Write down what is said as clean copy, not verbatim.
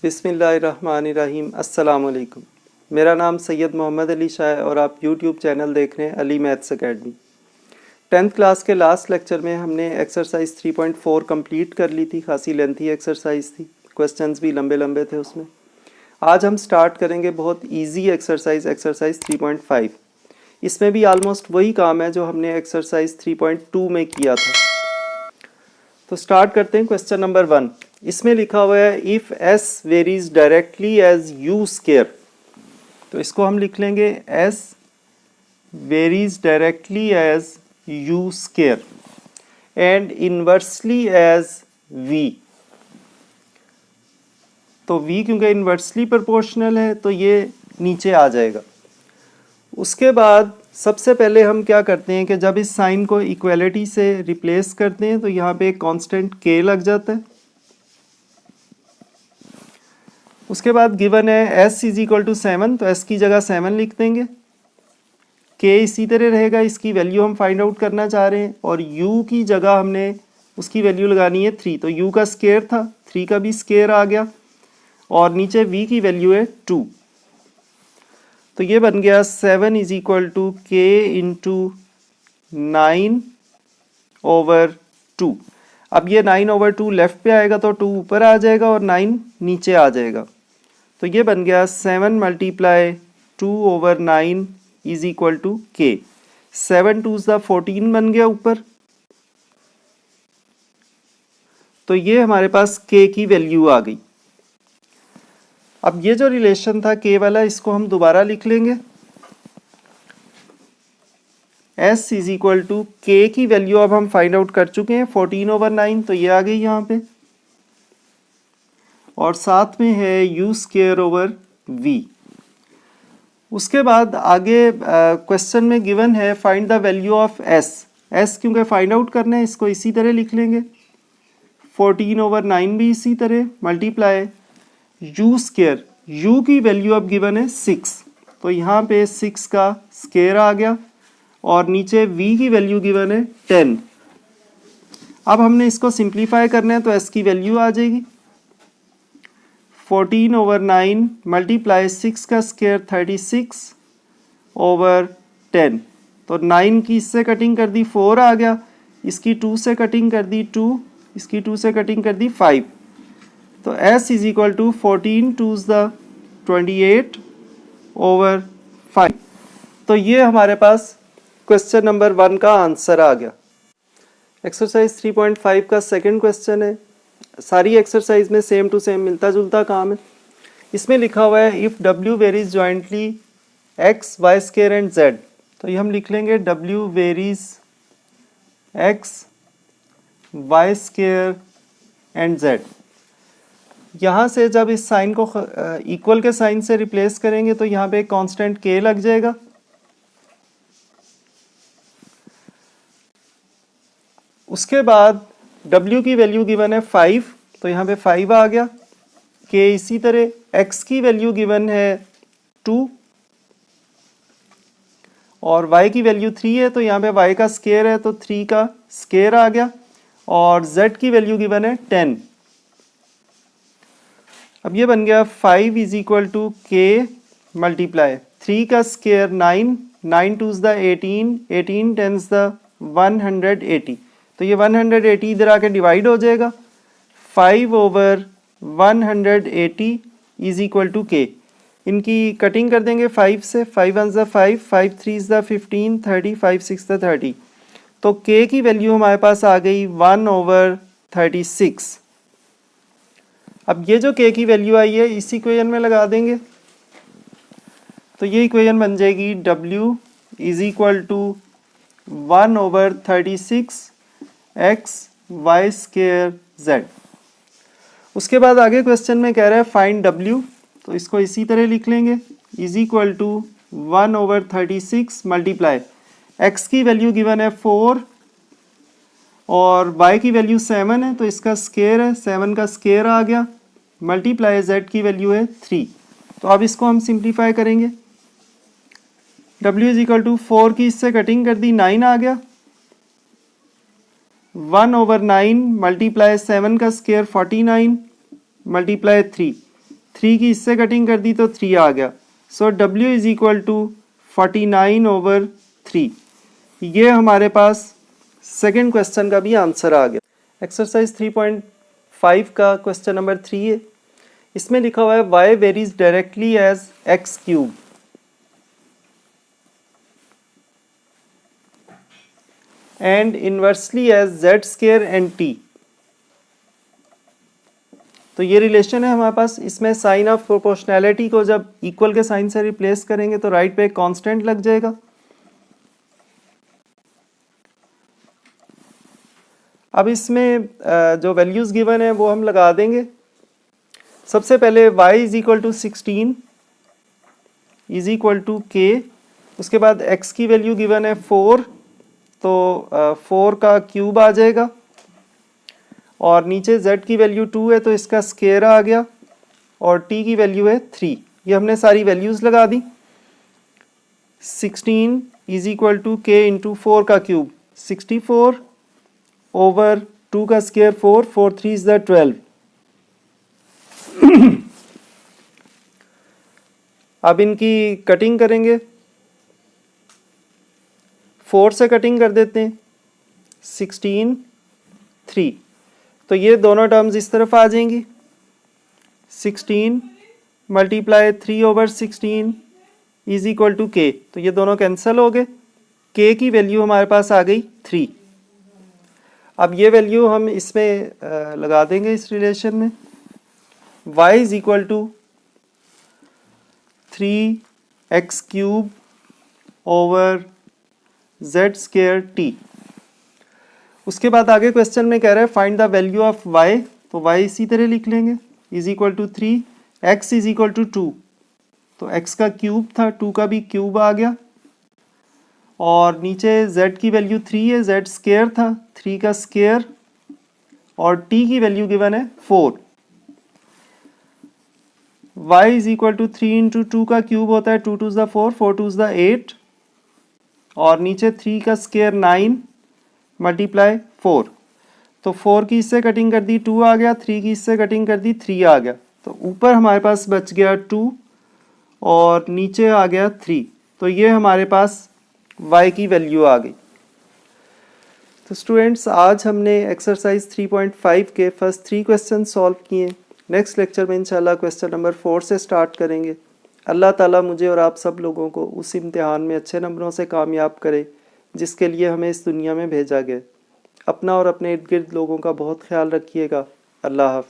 बिस्मिल्लाहिर्रहमानिर्रहीम। अस्सलाम वालेकुम। मेरा नाम सैयद मोहम्मद अली शाह है और आप यूट्यूब चैनल देख रहे हैं Ali maths academy. 10th class के लास्ट लेक्चर में हमने एक्सरसाइज 3.4 कंप्लीट कर ली थी। खासी लेंथी एक्सरसाइज थी, क्वेश्चंस भी लंबे लंबे थे उसमें। आज हम स्टार्ट करेंगे बहुत इजी एक्सरसाइज 3.5। इसमें भी आलमोस्ट वही काम है जो हमने एक्सरसाइज 3.2 में किया था। तो स्टार्ट करते हैं क्वेश्चन नंबर 1। इसमें लिखा हुआ है if s varies directly as u square. तो इसको हम लिख लेंगे s varies directly as u square and inversely as v। तो v क्योंकि इनवर्सली प्रोपोर्शनल है तो ये नीचे आ जाएगा। उसके बाद सबसे पहले हम क्या करते हैं कि जब इस साइन को इक्वलिटी से रिप्लेस करते हैं तो यहाँ पे एक कांस्टेंट k लग जाता है। उसके बाद गिवन है s इज इक्वल टू 7, तो s की जगह 7 लिख देंगे। k इसी तरह रहेगा, इसकी वैल्यू हम फाइंड आउट करना चाह रहे हैं और u की जगह हमने उसकी वैल्यू लगानी है 3। तो u का स्केयर था, 3 का भी स्केयर आ गया और नीचे v की वैल्यू है 2। तो ये बन गया 7 is equal to k into 9/2। अब ये 9/2 लेफ्ट पे आएगा तो 2 ऊपर आ जाएगा और 9 नीचे आ जाएगा। तो ये बन गया 7 × 2/9 is equal to k। 7 2s 14 बन गया ऊपर। तो ये हमारे पास k की वैल्यू आ गई। अब ये जो रिलेशन था k वाला, इसको हम दोबारा लिख लेंगे। s is equal to k की वैल्यू अब हम फाइंड आउट कर चुके हैं 14/9, तो ये आ गई यहाँ पे और साथ में है u स्क्वायर ओवर v। उसके बाद आगे क्वेश्चन में गिवन है find the value of s। s क्योंकि फाइंड आउट करना है इसको इसी तरह लिख लेंगे। 14/9 भी इसी तरह मल्टीप्लाई u स्क्वायर। u की वैल्यू अब गिवन है 6, तो यहाँ पे 6 का स्क्वायर आ गया और नीचे v की वैल्यू गिवन है 10। अब हमने इसको सिंप्लीफाई करना है तो s की वैल्यू आ जाएगी 14/9 मल्टीप्लाई 6 का स्क्वायर 36/10। तो 9 की इससे कटिंग कर दी 4 आ गया, इसकी 2 से कटिंग कर दी 2, इसकी 2 से कटिंग कर दी 5। तो s is equal to 14 2s 28/5। तो ये हमारे पास क्वेश्चन नंबर 1 का आंसर आ गया। एक्सरसाइज 3.5 का सेकंड क्वेश्चन है। सारी एक्सरसाइज में सेम टू सेम मिलता जुलता काम है। इसमें लिखा हुआ है if w varies jointly x y square and z। तो ये हम लिख लेंगे w varies x y square and z। यहाँ से जब इस साइन को इक्वल के साइन से रिप्लेस करेंगे तो यहाँ पे एक कांस्टेंट k लग जाएगा। उसके बाद w की वैल्यू गिवन है 5, तो यहाँ पे 5 आ गया। k इसी तरह, x की वैल्यू गिवन है 2 और y की वैल्यू 3 है, तो यहाँ पे y का स्क्वायर है तो 3 का स्क्वायर आ गया और z की वैल्यू गिवन है 10। अब ये बन गया 5 is equal to k multiply 3 का स्क्वायर 9, 9 2s 18, 18 10s 180। तो ये 180 इधर आके डिवाइड हो जाएगा। 5/180 इज इक्वल टू k। इनकी कटिंग कर देंगे 5 से, 5 1s 5, 5 3s 15, 30, 5 6 30। तो k की वैल्यू हमारे पास आ गई 1/36। अब ये जो k की वैल्यू आई है इस इक्वेशन में लगा देंगे तो ये इक्वेशन बन जाएगी w is equal to 1/36 x y square z। उसके बाद आगे क्वेश्चन में कह रहा है फाइंड w, तो इसको इसी तरह लिख लेंगे is equal to 1/36 multiply x की वैल्यू गिवन है 4 और y की वैल्यू 7 है, तो इसका स्क्वायर है, 7 का स्क्वायर आ गया मल्टीप्लाई z की वैल्यू है 3। तो अब इसको हम सिंप्लीफाई करेंगे। w इज इक्वल टू 4 की इससे कटिंग कर दी 9 आ गया 1/9 मल्टीप्लाई 7 का स्क्वायर 49 मल्टीप्लाई 3। 3 की इससे कटिंग कर दी तो 3 आ गया। सो W इज इक्वल टू 49/3। ये हमारे पास सेकेंड क्वेश्चन का भी आंसर आ गया। एक्सरसाइज 3.5 का क्वेश्चन नंबर 3 है। इसमें लिखा हुआ है y varies directly as x cube and inversely as z square and t। तो ये रिलेशन है हमारे पास। इसमें साइन ऑफ प्रोपोर्शनैलिटी को जब इक्वल के साइन से रिप्लेस करेंगे तो राइट पे एक कांस्टेंट लग जाएगा। अब इसमें जो वैल्यूज गिवन है वो हम लगा देंगे। सबसे पहले y is equal to 16 is equal to k। उसके बाद x की वैल्यू गिवन है 4, तो 4 का क्यूब आ जाएगा। और नीचे z की वैल्यू 2 है तो इसका स्क्वायर आ गया। और t की वैल्यू है 3। ये हमने सारी वैल्यूज लगा दी। 16 is equal to k into 4 का क्यूब 64 ओवर 2 का स्क्वायर 4, 4 3 इज द 12। अब इनकी कटिंग करेंगे। 4 से कटिंग कर देते हैं 16 3, तो ये दोनों टर्म्स इस तरफ आ जाएंगी। 16 multiply 3 over 16 is equal to k, तो ये दोनों कैंसिल हो गए। k की वैल्यू हमारे पास आ गई 3। अब ये वैल्यू हम इसमें लगा देंगे इस रिलेशन में। y is equal to 3x cube over z square t। उसके बाद आगे क्वेश्चन में कह रहा है find the value of y, तो y इसी तरह लिख लेंगे is equal to 3, x is equal to 2, तो x का क्यूब था, 2 का भी क्यूब आ गया। और नीचे z की वैल्यू 3 है, z स्क्वायर था, 3 का स्क्वायर। और t की वैल्यू गिवन है 4। y is equal to 3 into 2 का क्यूब होता है 2 2 ज़ 4, 4 2 ज़ 8। और नीचे 3 का स्क्वायर 9 मल्टीप्लाई 4, तो 4 की इससे कटिंग कर दी 2 आ गया, 3 की इससे कटिंग कर दी 3 आ गया। तो ऊपर हमारे पास बच गया 2 और नीचे आ गया 3। तो ये हमारे पास y की वैल्यू आ गई। तो स्टूडेंट्स आज हमने एक्सरसाइज 3.5 के फर्स्ट 3 क्वेश्चन सॉल्व किए। नेक्स्ट लेक्चर में इंशाल्लाह क्वेश्चन नंबर 4 से स्टार्ट करेंगे। अल्लाह ताला मुझे और आप सब लोगों को उस इम्तिहान में अच्छे नंबरों से कामयाब करे जिसके लिए हमें इस दुनिया में भेजा गया। अपना और अपने इर्द गिर्द लोगों का बहुत ख्याल रखिएगा। अल्लाह हाफ़िज़।